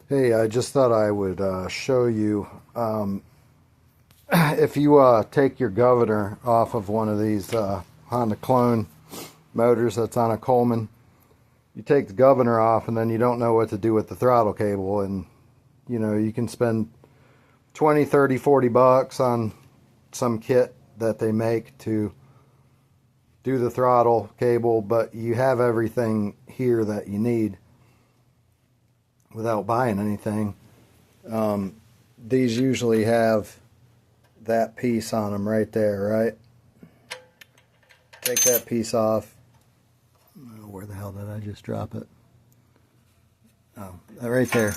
Hey, I just thought I would show you if you take your governor off of one of these Honda clone motors that's on a Coleman, you take the governor off and then you don't know what to do with the throttle cable, and you know, you can spend 20, 30, 40 bucks on some kit that they make to do the throttle cable, but you have everything here that you need without buying anything. These usually have that piece on them right there, right? Take that piece off. Oh, where the hell did I just drop it? Oh, right there.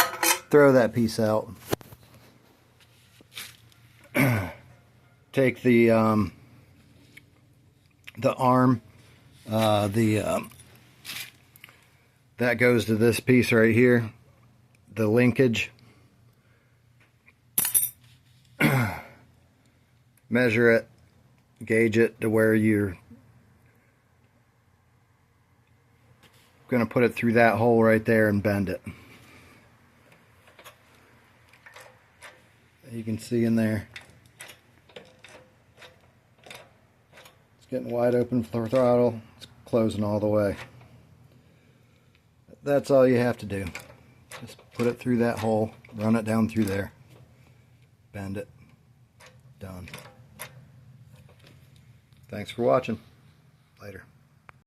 Throw that piece out. Take the arm, that goes to this piece right here, the linkage. Measure it, gauge it to where you're going to put it through that hole right there and bend it. You can see in there, it's getting wide open for the throttle. It's closing all the way. That's all you have to do. Just put it through that hole, run it down through there, bend it, done. Thanks for watching. Later.